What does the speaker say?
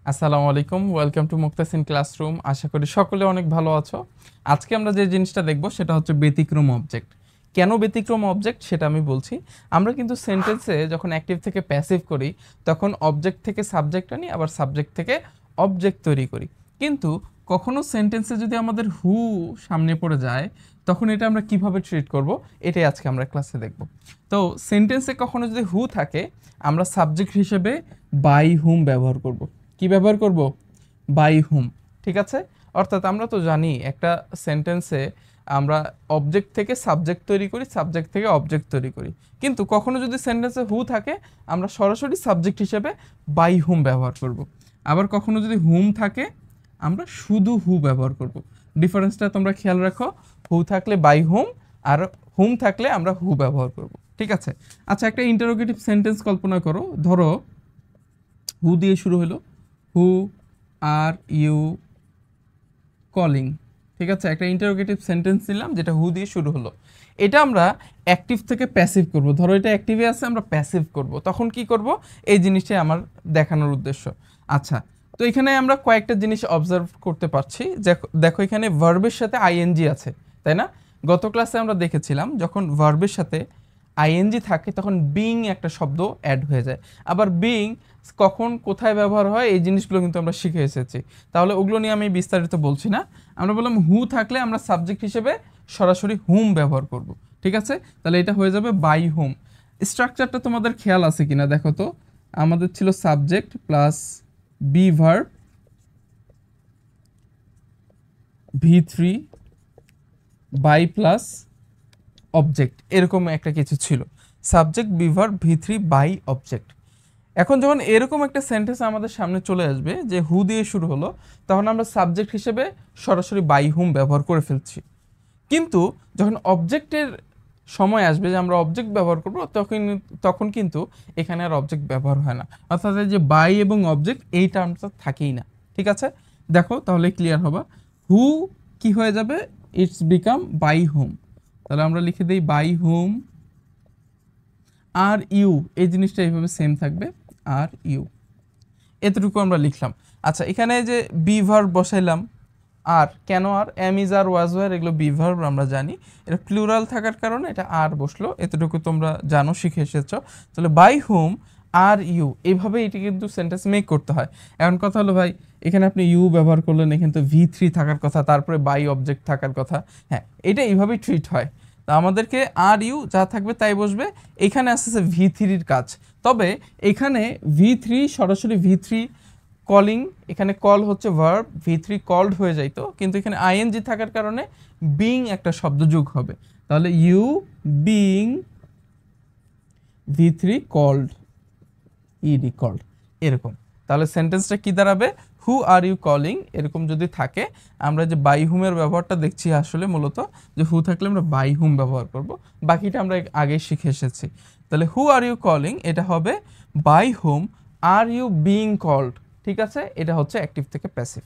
আসসালামু আলাইকুম, welcome to Muktasin classroom. আশা করি সকলে অনেক ভালো আছো। আজকে আমরা যে জিনিসটা দেখব সেটা হচ্ছে ব্যতিক্রম অবজেক্ট। কেন ব্যতিক্রম অবজেক্ট সেটা আমি বলছি। আমরা কিন্তু সেন্টেন্সে যখন অ্যাক্টিভ থেকে প্যাসিভ করি তখন অবজেক্ট থেকে সাবজেক্ট আনি, আবার সাবজেক্ট থেকে অবজেক্ট তৈরি করি। কিন্তু কখনো সেন্টেন্সে যদি আমাদের হু সামনে পড়ে যায় তখন এটা আমরা কিভাবে ট্রিট করব, এটাই আজকে আমরা ক্লাসে দেখব। তো সেন্টেন্সে কখনো যদি হু থাকে আমরা সাবজেক্ট হিসেবে বাই হুম ব্যবহার করব। কি ব্যবহার করব? বাই হুম। ঠিক আছে, অর্থাৎ আমরা তো জানি একটা সেন্টেন্সে আমরা অবজেক্ট থেকে সাবজেক্ট তৈরি করি, সাবজেক্ট থেকে অবজেক্ট তৈরি করি। কিন্তু কখনো যদি সেন্টেন্সে হু থাকে আমরা সরাসরি সাবজেক্ট হিসেবে বাই হুম ব্যবহার করব। আবার কখনো যদি হুম থাকে আমরা শুধু হু ব্যবহার করব। ডিফারেন্সটা তোমরা খেয়াল রাখো, হু থাকলে বাই হুম, আর হুম থাকলে আমরা হু ব্যবহার করব। ঠিক আছে। আচ্ছা, একটা ইন্টারোগেটিভ সেন্টেন্স কল্পনা করো। ধরো হু দিয়ে শুরু হলো, হু আর ইউ কলিং। ঠিক আছে, একটা ইন্টারোগেটিভ সেন্টেন্স নিলাম যেটা হু দিয়ে শুরু হলো। এটা আমরা অ্যাক্টিভ থেকে প্যাসিভ করব। ধরো এটা অ্যাক্টিভে আছে, আমরা প্যাসিভ করব। তখন কি করব, এই জিনিসটাই আমার দেখানোর উদ্দেশ্য। আচ্ছা, তো এখানে আমরা কয়েকটা জিনিস অবজার্ভ করতে পারছি। দেখো এখানে ভার্বের সাথে আইএনজি আছে, তাই না? গত ক্লাসে আমরা দেখেছিলাম যখন ভার্বের সাথে আইএনজি থাকে তখন বিং একটা শব্দ অ্যাড হয়ে যায়। আবার বিং কখন কোথায় ব্যবহার হয় এই জিনিসগুলো কিন্তু আমরা শিখে এসেছি, তাহলে ওগুলো নিয়ে আমি বিস্তারিত বলছি না। আমরা বললাম হু থাকলে আমরা সাবজেক্ট হিসেবে সরাসরি হুম ব্যবহার করব। ঠিক আছে, তাহলে এটা হয়ে যাবে বাই হুম। স্ট্রাকচারটা তোমাদের খেয়াল আছে কিনা দেখো তো। আমাদের ছিল subject plus be verb V3 by plus object, এরকম একটা কিছু ছিল। Subject be verb V3 by object. এখন যখন এরকম একটা সেন্টেন্স আমাদের সামনে চলে আসবে যে হু দিয়ে শুরু হলো, তখন আমরা সাবজেক্ট হিসেবে সরাসরি বাই হুম ব্যবহার করে ফেলছি। কিন্তু যখন অবজেক্টের সময় আসবে যে আমরা অবজেক্ট ব্যবহার করব, তখন কিন্তু এখানে আর অবজেক্ট ব্যবহার হয় না। অর্থাৎ এই যে বাই এবং অবজেক্ট এই টার্মটা থাকেই না। ঠিক আছে, দেখো তাহলে ক্লিয়ার হবে। হু কি হয়ে যাবে? ইটস বিকাম বাই হুম। তাহলে আমরা লিখে দিই বাই হুম। আর ইউ এই জিনিসটা এইভাবে সেম থাকবে, আর ইউ, এতটুকু আমরা লিখলাম। আচ্ছা, এখানে যে বি ভার্ব বসাইলাম, আর কেন আর am is are was were এগুলো বি ভার্ব আমরা জানি, এটা প্লুরাল থাকার কারণে এটা আর বসলো, এতটুকু তোমরা জানো, শিখে এসেছো। তাহলে বাই হুম আর ইউ, এইভাবে এটি কিন্তু সেন্টেন্স মেক করতে হয়। এখন কথা হলো ভাই, এখানে আপনি ইউ ব্যবহার করলেন, এখানে তো V3 থাকার কথা, তারপরে বাই অবজেক্ট থাকার কথা। হ্যাঁ, এটা এইভাবেই ট্রিট হয়। তা আমাদেরকে আর ইউ যা থাকবে তাই বসবে। এখানে আসতেছে V3-র কাজ। তবে এখানে V3 সরাসরি V3 কলিং, এখানে কল হচ্ছে ভার্ব, V3 কল্ড হয়ে যাইতো, কিন্তু এখানে আইএনজি থাকার কারণে বিং একটা শব্দ যোগ হবে। তাহলে you being V3 called, ED called, এরকম। তাহলে সেন্টেন্সটা কি দাঁড়াবে? হু আর ইউ কলিং, এরকম যদি থাকে আমরা যে বাই হুমের ব্যবহারটা দেখছি আসলে মূলত যে হু থাকলে আমরা বাই হুম ব্যবহার করব। বাকিটা আমরা আগেই শিখে এসেছি। তাহলে হু আর ইউ কলিং এটা হবে by whom are you being called. ঠিক আছে, এটা হচ্ছে অ্যাক্টিভ থেকে প্যাসিভ।